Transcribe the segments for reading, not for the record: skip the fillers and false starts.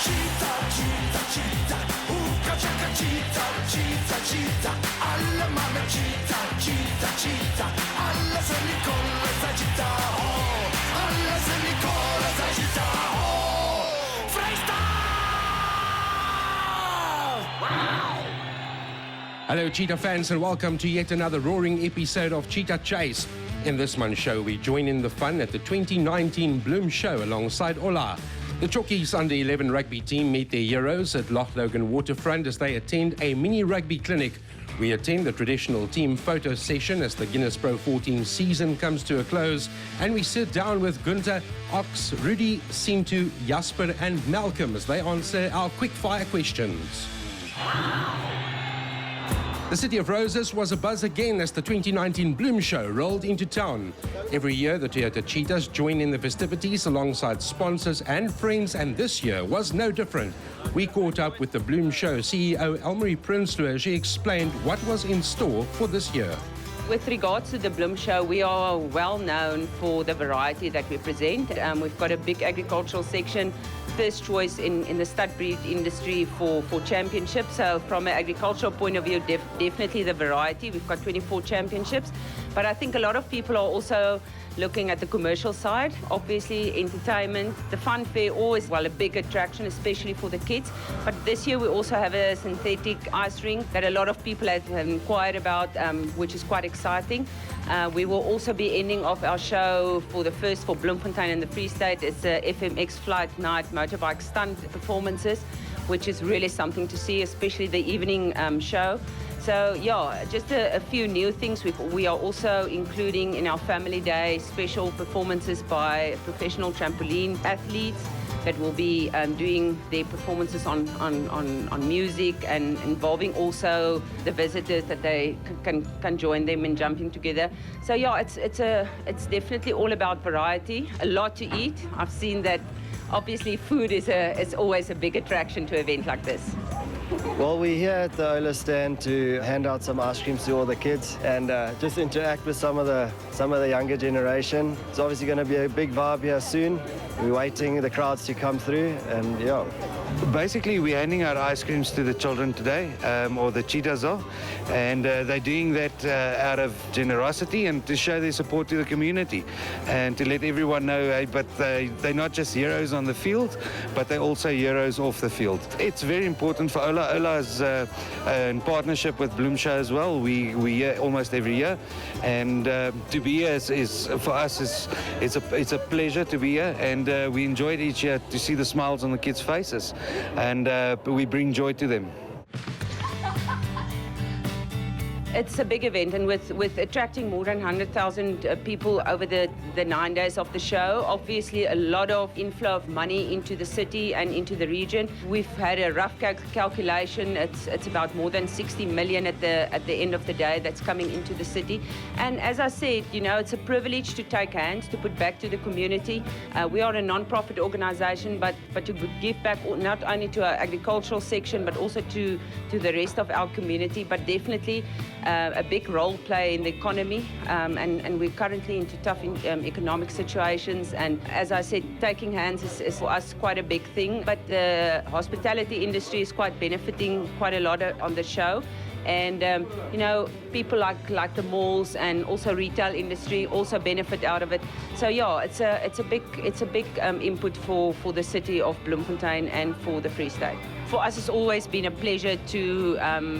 Cheetah, cheetah, cheetah. Hoeka chaka cheetah, cheetah, cheetah. Alle mannen cheetah, cheetah, cheetah. Alle zijn Nicola zijn cheetah, oh. Alle zijn Nicola zijn cheetah, oh. Vrijstaat! Hello Cheetah fans and welcome to yet another roaring episode of Cheetah Chase. In this month's show we join in the fun at the 2019 Bloemshow alongside Ola. The Tjokkies under 11 rugby team meet their heroes at Loch Logan Waterfront as they attend a mini rugby clinic. We attend the traditional team photo session as the Guinness Pro14 season comes to a close, and we sit down with Gunther, Ox, Rudy, Sintu, Jasper and Malcom as they answer our quickfire questions. The City of Roses was abuzz again as the 2019 Bloemshow rolled into town. Every year, the Toyota Cheetahs join in the festivities alongside sponsors and friends, and this year was no different. We caught up with the Bloemshow CEO Elmarie Prinsloo. She explained what was in store for this year. With regards to the Bloemshow, we are well known for the variety that we present. We've got a big agricultural section, first choice in the stud breed industry for championships. So from an agricultural point of view, definitely the variety. We've got 24 championships. But I think a lot of people are also looking at the commercial side. Obviously, entertainment, the fun fair, always a big attraction, especially for the kids. But this year we also have a synthetic ice rink that a lot of people have inquired about, which is quite exciting. We will also be ending off our show for the first for Bloemfontein and the Free State. It's a FMX flight night motorbike stunt performances, which is really something to see, especially the evening show. So yeah, just a few new things. We are also including in our Family Day special performances by professional trampoline athletes that will be doing their performances on music and involving also the visitors that they can join them in jumping together. So yeah, it's definitely all about variety, a lot to eat. I've seen that obviously food is always a big attraction to an event like this. Well, we're here at the Ola stand to hand out some ice creams to all the kids and just interact with some of the younger generation. It's obviously going to be a big vibe here soon. We're waiting the crowds to come through, and yeah. Basically, we're handing out ice creams to the children today, or the Cheetahs are, and they're doing that out of generosity and to show their support to the community and to let everyone know, hey, but they're not just heroes on the field, but they're also heroes off the field. It's very important for Ola. Ola is in partnership with Bloemshow as well. We here almost every year, and to be here is for us it's a pleasure to be here, and we enjoy it each year to see the smiles on the kids' faces, and we bring joy to them. It's a big event, and with attracting more than 100,000 people over the 9 days of the show, obviously a lot of inflow of money into the city and into the region. We've had a rough calculation. It's about more than 60 million at the end of the day that's coming into the city. And as I said, you know, it's a privilege to take hands, to put back to the community. We are a non-profit organization, but to give back not only to our agricultural section, but also to the rest of our community, but definitely a big role play in the economy, and we're currently into tough economic situations, and as I said, taking hands is for us quite a big thing, but the hospitality industry is quite benefiting quite a lot on the show, and you know, people like the malls and also retail industry also benefit out of it. So yeah, it's a big input for the city of Bloemfontein and for the Free State. For us, it's always been a pleasure to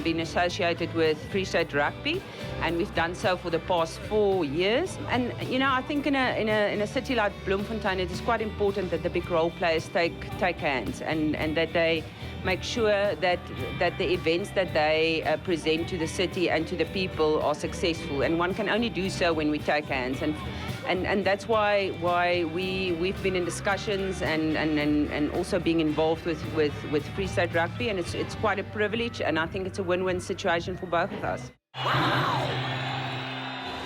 be associated with Free State Rugby, and we've done so for the past 4 years. And you know, I think in a city like Bloemfontein, it is quite important that the big role players take hands and that they make sure that the events that they present to the city and to the people are successful. And one can only do so when we take hands. And that's why we've been in discussions and also being involved with Free State Rugby, and it's quite a privilege, and I think it's a win-win situation for both of us.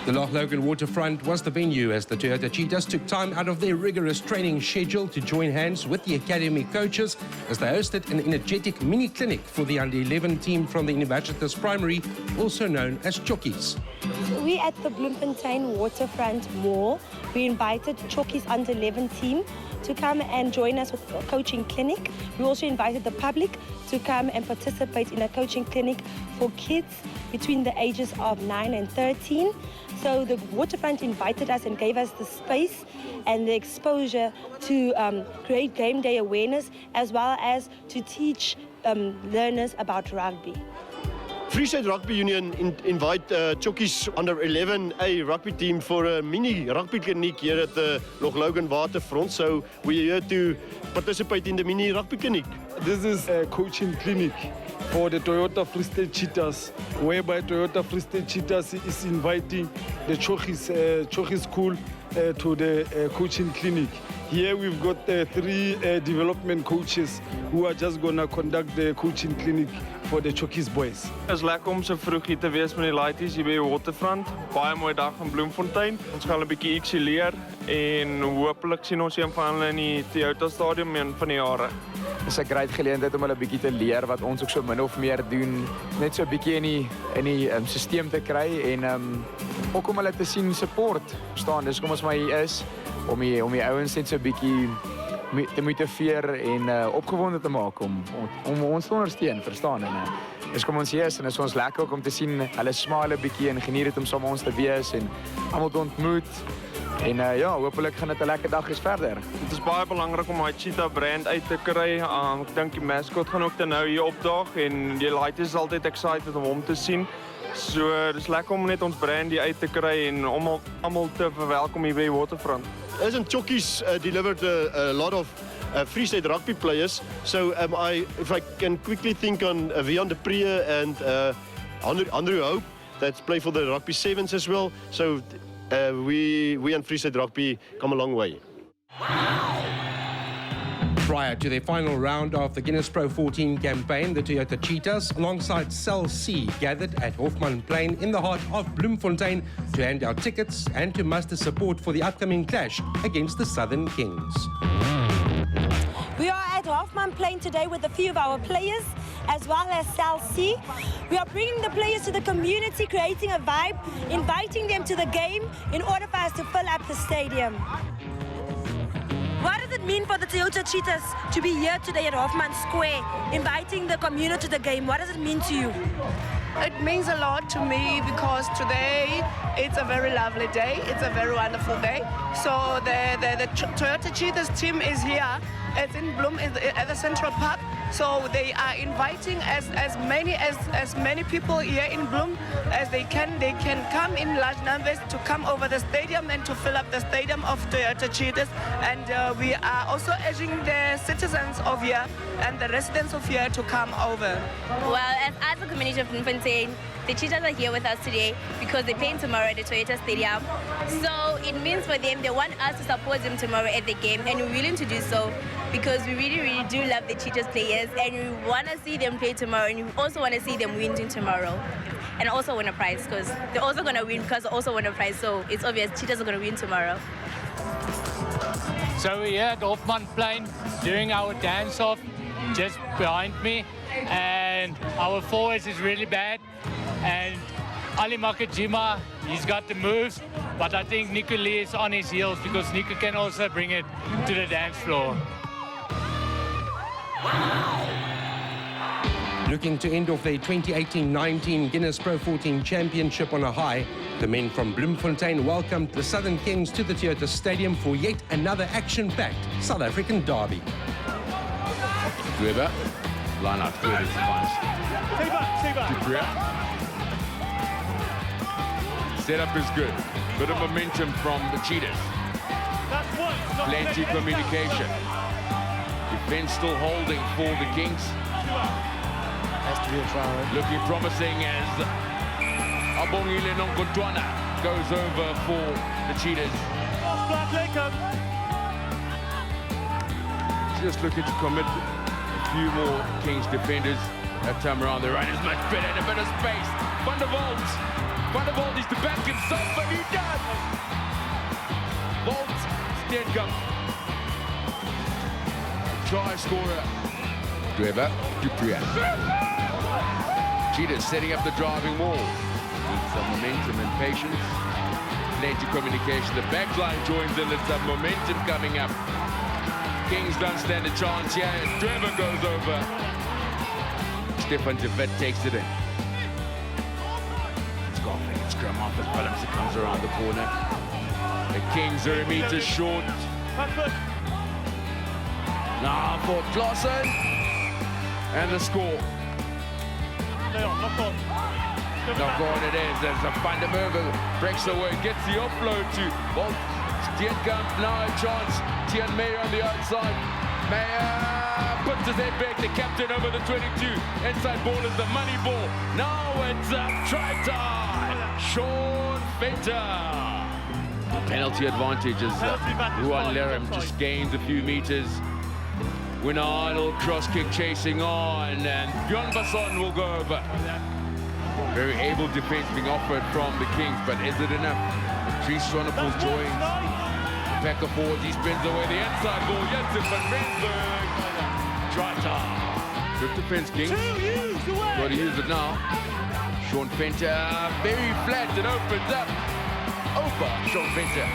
The Loch Logan Waterfront was the venue as the Toyota Cheetahs took time out of their rigorous training schedule to join hands with the academy coaches as they hosted an energetic mini clinic for the under-11 team from the Universitas Primary, also known as Tjokkies. we at the Bloemfontein Waterfront Mall, we invited Tjokkies under 11 team to come and join us with a coaching clinic. We also invited the public to come and participate in a coaching clinic for kids between the ages of 9 and 13. So the Waterfront invited us and gave us the space and the exposure to create game day awareness, as well as to teach learners about rugby. Free State Rugby Union invite Tjokkies under 11A rugby team for a mini rugby clinic here at the Loch Logan Waterfront. So we're here to participate in the mini rugby clinic. This is a coaching clinic for the Toyota Free State Cheetahs, whereby Toyota Free State Cheetahs is inviting the Tjokkies school to the coaching clinic. Here we've got 3 development coaches who are just going to conduct the coaching clinic for the Tjokkies boys. Het is lekker om so vroeg hier te wees met die laities hier by die Waterfront. Baie mooi dag in Bloemfontein. Ons gaan 'n bietjie ietsie leer en hopelik sien ons een van hulle in die Toyota stadium een van die jare. Het is 'n great geleentheid om hulle 'n bietjie te leer wat ons ook so min of meer doen. Net so 'n bietjie in die stelsel te kry en ook om hulle te sien support. Verstaan, dis kom ons maar hier is om die ouens net so 'n bietjie te motiveer en opgewonde te maak om ons te ondersteun, verstaan. En dis kom ons hier is en is ons lekker ook om te sien hulle smile 'n bietjie en geniet dit om saam met ons te wees en almal te ontmoet. En ja, hopelik gaan dit 'n lekker dag is verder. Dit is baie belangrik om daai Cheetah brand uit te kry. Ek dink die mascot gaan ook dan nou hier opdaag en die laities is altyd excited om hom te sien. So dis lekker om net ons brand hier uit te kry en om almal te verwelkom hier by die Waterfront. Isn't Tjokkies delivered a lot of Free State rugby players? So if I can quickly think on Vian de Pree and Andrew Hope, that's play for the Rugby Sevens as well. So we and Free State Rugby come a long way. Prior to their final round of the Guinness Pro14 campaign, the Toyota Cheetahs, alongside Cell C, gathered at Hofman Plain in the heart of Bloemfontein to hand out tickets and to muster support for the upcoming clash against the Southern Kings. We are at Hofman Plain today with a few of our players, as well as Cell C. We are bringing the players to the community, creating a vibe, inviting them to the game in order for us to fill up the stadium. What does it mean for the Toyota Cheetahs to be here today at Hofman Square, inviting the community to the game? What does it mean to you? It means a lot to me because today it's a very lovely day. It's a very wonderful day. So the Toyota Cheetahs team is here. It's in Bloem at the Central Park. So they are inviting as many people here in Bloem as they can. They can come in large numbers to come over the stadium and to fill up the stadium of Toyota Cheetahs. And we are also urging the citizens of here and the residents of here to come over. Well, as a community of Bloemfontein, the Cheetahs are here with us today because they're playing tomorrow at the Toyota Stadium. So it means for them, they want us to support them tomorrow at the game, and we're willing to do so because we really, really do love the Cheetahs players, and we want to see them play tomorrow, and we also want to see them win tomorrow. And also win a prize because they're also going to win because they also win a prize. So it's obvious Cheetahs are going to win tomorrow. So we're here at Hofman Plain doing our dance-off just behind me, and our forwards is really bad. And Ali Makajima, he's got the moves, but I think Nico Lee is on his heels because Nico can also bring it to the dance floor. Looking to end off their 2018-19 Guinness Pro14 Championship on a high, the men from Bloemfontein welcomed the Southern Kings to the Toyota Stadium for yet another action-packed South African derby. Weber, line out clear is Setup is good. Bit of momentum from the Cheetahs. Plenty communication. Defense still holding for the Kings. Has to be a try. Looking promising as Abongile Nongontwana goes over for the Cheetahs. Just looking to commit a few more Kings defenders. That time around the run is much better and a bit of space. Van der Walt needs to back himself, but he does. Walt Steenkamp. Try scorer. Weber, Dupree. Cheetahs setting up the driving wall. Needs some momentum and patience. Plenty communication. The back line joins in. There's some momentum coming up. Kings don't stand a chance here. Trevor goes over. Stefan de Vet takes it in. It's got a scrum off as Bloemshow comes around the corner. The Kings are a meter short. Now for Clausen. And the score. Knock on it is. There's a Vanderberg breaks away, gets the offload to Bolt. Steenkamp now a chance. Tian Meyer on the outside. Meyer puts his head back. The captain over the 22. Inside ball is the money ball. Now it's a try time. Sean Venter. Penalty advantage as Juan Lerem just gains a few meters. Winner Idle cross kick chasing on, and Bjorn Basson will go over. Very able defense being offered from the Kings, but is it enough? Dries Swanepoel joins. Packer forward, he spins away the inside ball. Jensen van Rensburg. Try time. Good defense, Kings. Got to use it now. Sean Venter, very flat, it opens up. Over Sean Venter.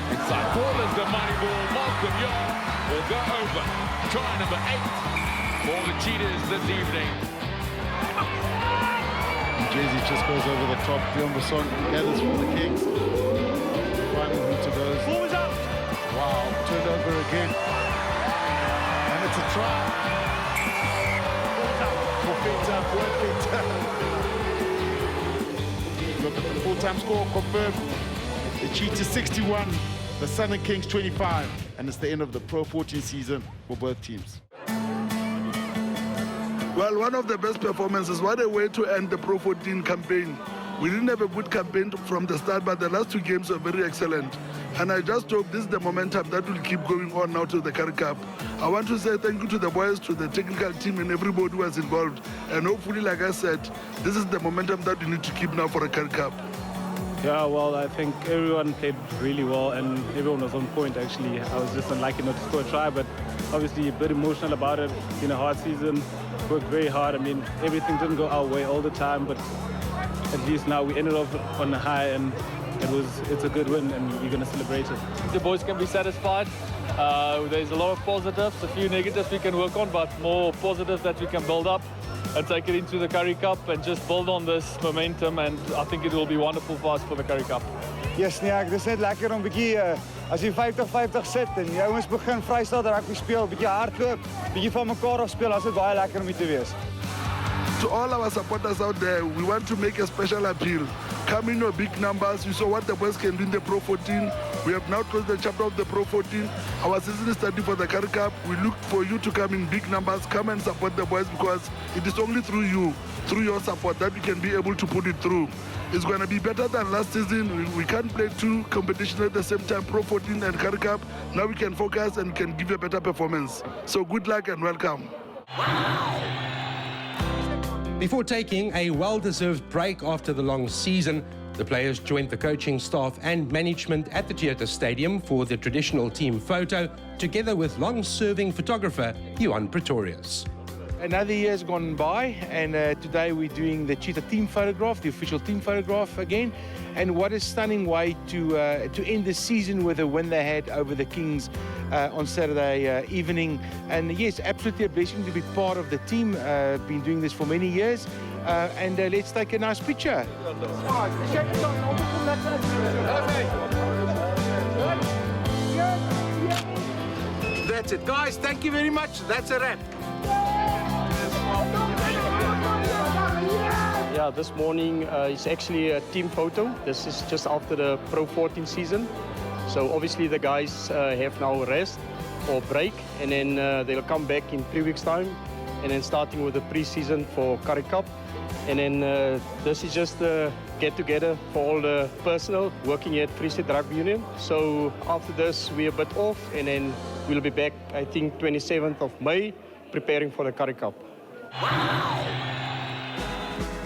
Inside ball is the money ball. Malcom Young will go over. Try number 8 for the Cheetahs this evening. Jersey just goes over the top. Bjorn Basson gathers for the Kings. Finding who to go. Forwards out. Wow, turned over again. And it's a try. Look at the full-time score confirmed. The Cheetahs 61, the Southern Kings 25, and it's the end of the Pro 14 season for both teams. Well, one of the best performances. What a way to end the Pro 14 campaign. We didn't have a good campaign from the start, but the last 2 games were very excellent. And I just hope this is the momentum that will keep going on now to the Currie Cup. I want to say thank you to the boys, to the technical team and everybody who was involved. And hopefully, like I said, this is the momentum that we need to keep now for the Currie Cup. Yeah, well, I think everyone played really well and everyone was on point, actually. I was just unlucky not to score a try, but obviously a bit emotional about it. It's been a hard season, worked very hard. I mean, everything didn't go our way all the time, but at least now we ended off on a high, and it's a good win, and we're going to celebrate it. The boys can be satisfied. There's a lot of positives, a few negatives we can work on, but more positives that we can build up and take it into the Currie Cup and just build on this momentum, and I think it will be wonderful for us for the Currie Cup. Yes, nee, ek, dis net lekker om 'n bietjie as jy 50-50 sit en die ouens begin vrystaat rugby speel, bietjie hardloop, bietjie van mekaar af speel, as dit baie lekker om hier te wees. To all our supporters out there, we want to make a special appeal. Come in your big numbers. You saw what the boys can do in the Pro 14. We have now closed the chapter of the Pro 14. Our season is starting for the Currie Cup. We look for you to come in big numbers. Come and support the boys, because it is only through you, through your support, that we can be able to put it through. It's going to be better than last season. We can't play 2 competitions at the same time, Pro 14 and Currie Cup. Now we can focus and can give a better performance. So good luck and welcome. Before taking a well-deserved break after the long season, the players joined the coaching staff and management at the Theatre Stadium for the traditional team photo, together with long-serving photographer Johan Pretorius. Another year has gone by, and today we're doing the Cheetah team photograph, the official team photograph again. And what a stunning way to end the season with a win they had over the Kings on Saturday evening. And yes, absolutely a blessing to be part of the team. Been doing this for many years. And let's take a nice picture. That's it. Guys, thank you very much. That's a wrap. Yeah, this morning is actually a team photo. This is just after the Pro 14 season. So obviously the guys have now rest or break, and then they'll come back in 3 weeks' time, and then starting with the pre-season for Currie Cup. And then this is just a get-together for all the personnel working at Free State Rugby Union. So after this, we're a bit off, and then we'll be back, I think, 27th of May, preparing for the Currie Cup.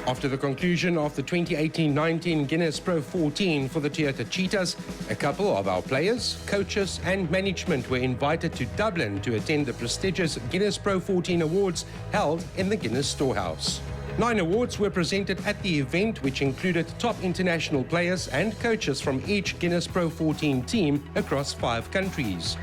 After the conclusion of the 2018-19 Guinness Pro14 for the Theatre Cheetahs, a couple of our players, coaches and management were invited to Dublin to attend the prestigious Guinness Pro14 Awards held in the Guinness Storehouse. 9 awards were presented at the event, which included top international players and coaches from each Guinness Pro14 team across 5 countries.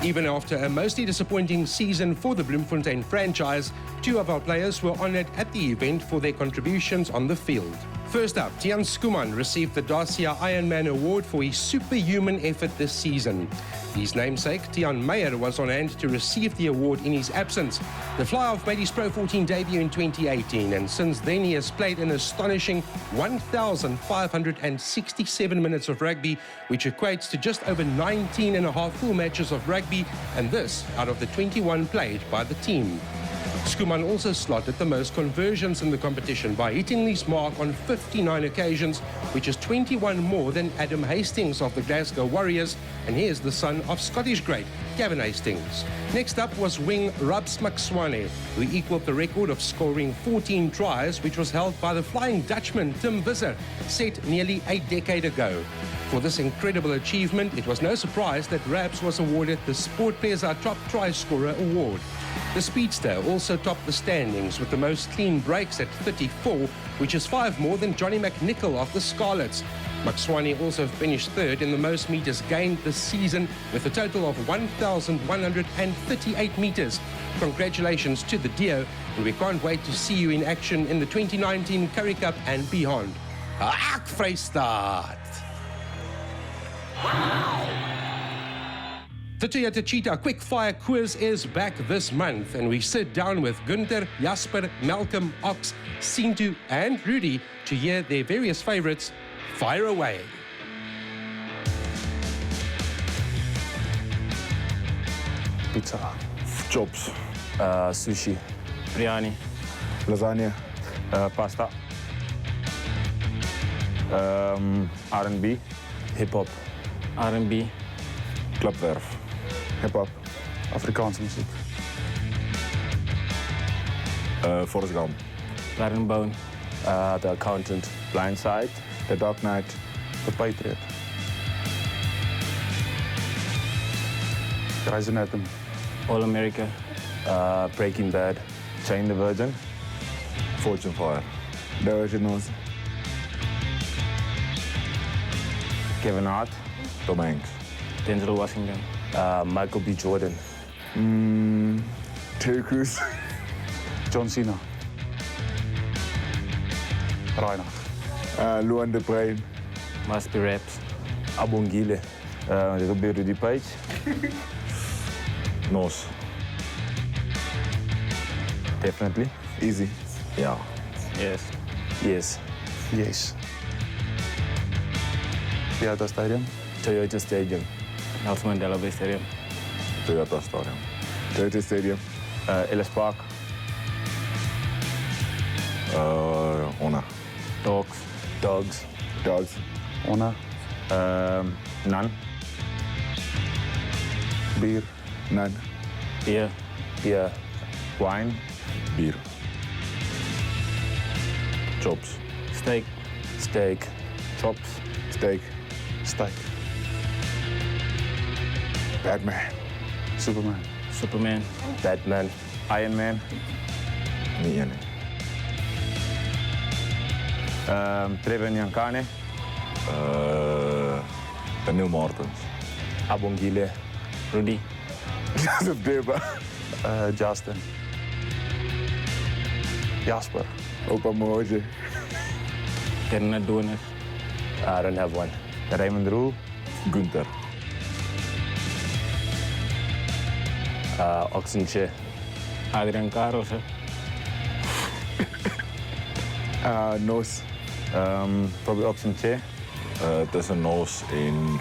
Even after a mostly disappointing season for the Bloemfontein franchise, 2 of our players were honoured at the event for their contributions on the field. First up, Tiaan Schoeman received the Dacia Ironman Award for his superhuman effort this season. His namesake, Tiaan Meyer, was on hand to receive the award in his absence. The fly-off made his Pro14 debut in 2018, and since then he has played an astonishing 1,567 minutes of rugby, which equates to just over 19 and a half full matches of rugby, and this out of the 21 played by the team. Schoeman also slotted the most conversions in the competition by hitting his mark on 59 occasions, which is 21 more than Adam Hastings of the Glasgow Warriors, and he is the son of Scottish great Gavin Hastings. Next up was wing Rabs Makswane, who equaled the record of scoring 14 tries, which was held by the Flying Dutchman Tim Visser, set nearly a decade ago. For this incredible achievement, it was no surprise that Rabs was awarded the Sport PSA Top Try Scorer Award. The speedster also topped the standings with the most clean breaks at 34, which is 5 more than Johnny McNichol of the Scarlets. Makswane also finished third in the most metres gained this season with a total of 1,138 metres. Congratulations to the Dio, and we can't wait to see you in action in the 2019 Currie Cup and beyond. Ak Vrystaat! The Toyota Cheetah Quickfire Quiz is back this month, and we sit down with Gunther, Jasper, Malcom, Ox, Sintu and Rudy to hear their various favourites. Fire away. Pizza. Chops. Sushi. Biryani. Lasagna. Pasta. R&B. Hip-hop. R&B. Klapwerf. Hip-hop. Afrikaanse muziek. Forrest Gump. Bone. The Accountant. Blindside. The Dark Knight. The Patriot. Grey's Anatomy. All America. Breaking Bad. Jane the Virgin. Fortune Fire. The Originals. Kevin Hart. Tom Hanks. Denzel Washington. Michael B. Jordan. Terry Crews. John Cena. Reinhard. Luan de Bruin. Must Be Raps. Abongile. Rudy Page. Nos. Definitely. Easy. Yeah. Yes. Yes. Yes. Toyota Stadium. Toyota Stadium. Nelson Mandela Bay Stadium. Toyota Stadium. Toyota Stadium. Ellis Park. Honor. Dogs. Dogs. Dogs. Honor. None. Beer. None. Beer. Beer. Wine. Beer. Chops. Steak. Steak. Chops. Steak. Steak. Batman. Superman. Superman. Batman. Iron Man. Nee. Trevor Nyankane. Daniel Martins. Abongile. Rudy. Joseph Deba. Justin. Jasper. Opa Moje. Kenneth Donis. I don't have one. Raymond Rule. Gunther. Oxenche. Adrian Carlos. Nos. Probably Oxenche. Tussen Nos en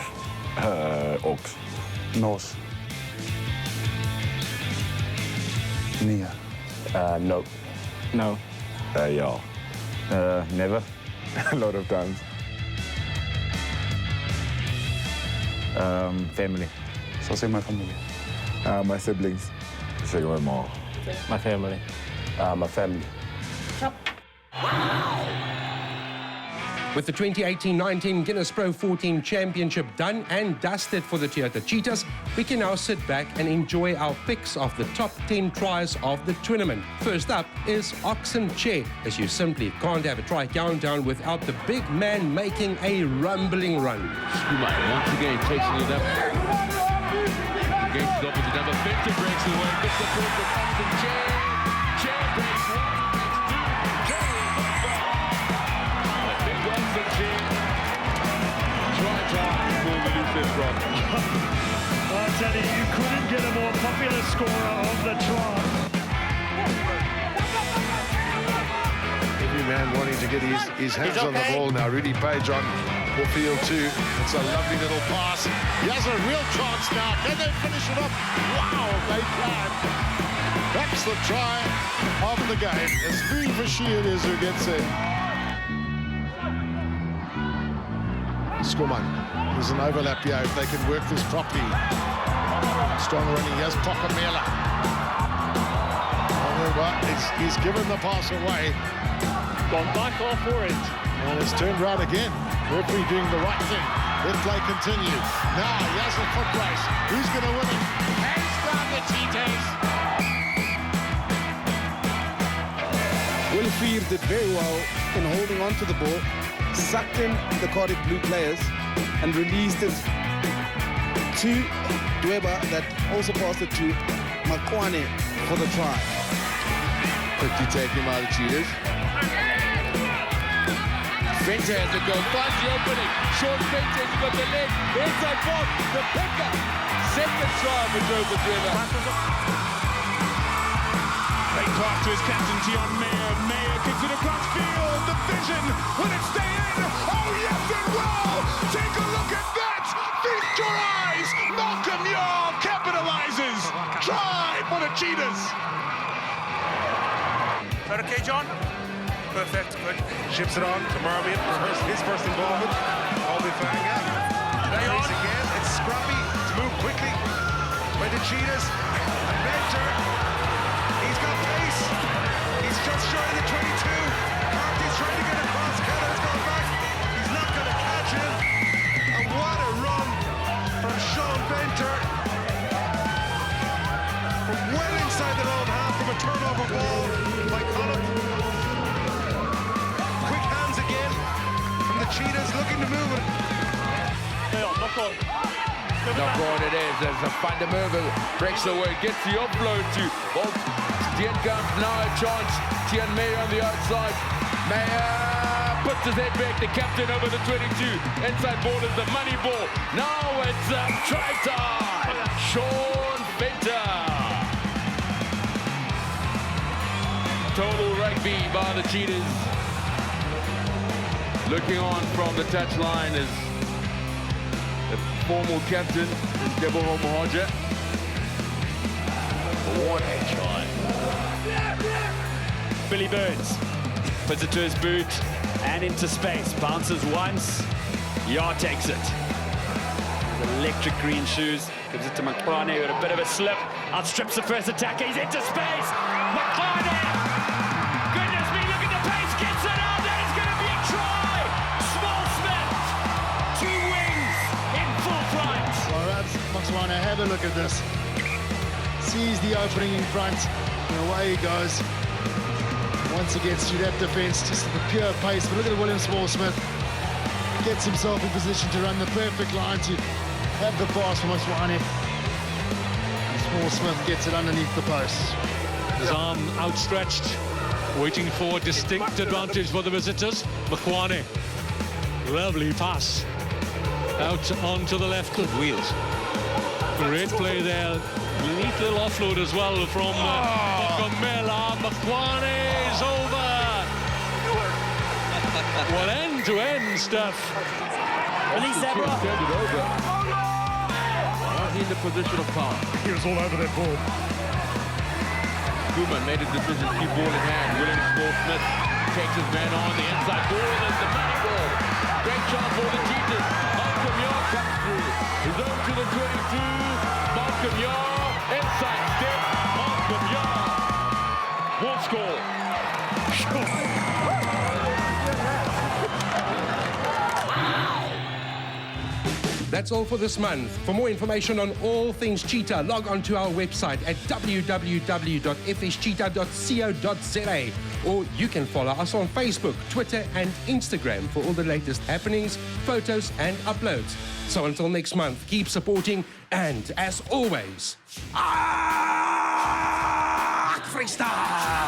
Ox. Nos. Nee. No. No. Ja. Never. A lot of times. Family. Zal zeggen mijn familie. My siblings. Zeg mijn ma. My family. My family. With the 2018-19 Guinness Pro14 Championship done and dusted for the Toyota Cheetahs, we can now sit back and enjoy our picks of the top 10 tries of the tournament. First up is Oxen Chair, as you simply can't have a try countdown without the big man making a rumbling run. Schooler once again chasing it up. Against the opposite number, Gunther breaks away, gets the ball from Oxen Chair. Chair breaks one, breaks two, a big Oxen Chair. Try time for the Lucas Rock. I tell you, you couldn't get a more popular scorer of the try. Every man wanting to get his hands on the ball now. Rudy Page on the field too. It's a lovely little pass. He has a real chance now. Can they finish it up? Wow, they can. That's the try of the game. As Free it is who gets it. Skuman. There's an overlap here if they can work this properly. Strong running. Here's Pokamela. He's given the pass away. Gone back off for it. And it's turned right again. Referee doing the right thing. Let play continue. Now he has a foot race. Who's going to win it? Hands down the Cheetahs. Wilfried did very well in holding on to the ball, sucked in the Cardiff Blue players and released it to Dweba that also passed it to Makwane for the try. Quickly take him out of Cheetahs. Venter has a go, finds the opening. Sean Venter has got the leg. Inside box, the picker. Second try for Joseph Dweba. Great pass to his captain, Tion Meyer. Meyer kicks it across field. The vision, will it stay in? Oh, yes, it will! Take a look at that! Feast your eyes! Malcom Yaw capitalizes! Try for the Cheetahs! Is that okay, John? Perfect, good. Ships it on to Marmion, his first involvement. Albifanga. Race again, it's scrappy, it's moved quickly by the Cheetahs. And Venter, he's got pace. He's just shy of the 22. Carty's trying to get across, Keller's gone back. He's not going to catch him. And what a run from Sean Venter. From well inside the own half from a turnover ball by Connacht. Cheetahs looking to move it. Knock on it is. There's a Van der Merwe breaks away, gets the offload to Bolt. Steenkamp now a chance. Tion Meyer on the outside. Meyer puts his head back. The captain over the 22. Inside ball is the money ball. Now it's try time. Sean Venter. Total rugby by the Cheetahs. Looking on from the touchline is the formal captain, Deboho Mohaja. What a try. Billy Burns puts it to his boot and into space. Bounces once. Yar takes it. Electric green shoes. Gives it to Makwane with a bit of a slip. Outstrips the first attacker. He's into space. Makwane! Goodness me, look at the pace. Gets it out. There's going to be a try. Small Smith. 2 wings in full flight. All right, Makwane, have a look at this. Sees the opening in front. And away he goes. Once he gets through that defence, just at the pure pace. But look at William Small-Smith. Gets himself in position to run the perfect line to have the pass from Makwane. Small-Smith gets it underneath the post. His arm outstretched, waiting for distinct advantage for the visitors. Makwane. Lovely pass. Out onto the left of wheels. Great play there. Neat little offload as well from Pokamela. Makwane is over. Well, end-to-end stuff. Release that ball. Turned it over. In the position of power. He was all over that ball. Koeman made a decision to keep ball in hand. William Small-Smith takes his man on the inside ball. There's the money ball. Great chance for the Cheetahs. Malcom Yaw comes through. He's over to the 22. Malcom Yaw. Inside step. Malcom Yaw. Will score. That's all for this month. For more information on all things cheetah, log on to our website at www.fscheetah.co.za, or you can follow us on Facebook, Twitter and Instagram for all the latest happenings, photos and uploads. So until next month, keep supporting and, as always, freestyle!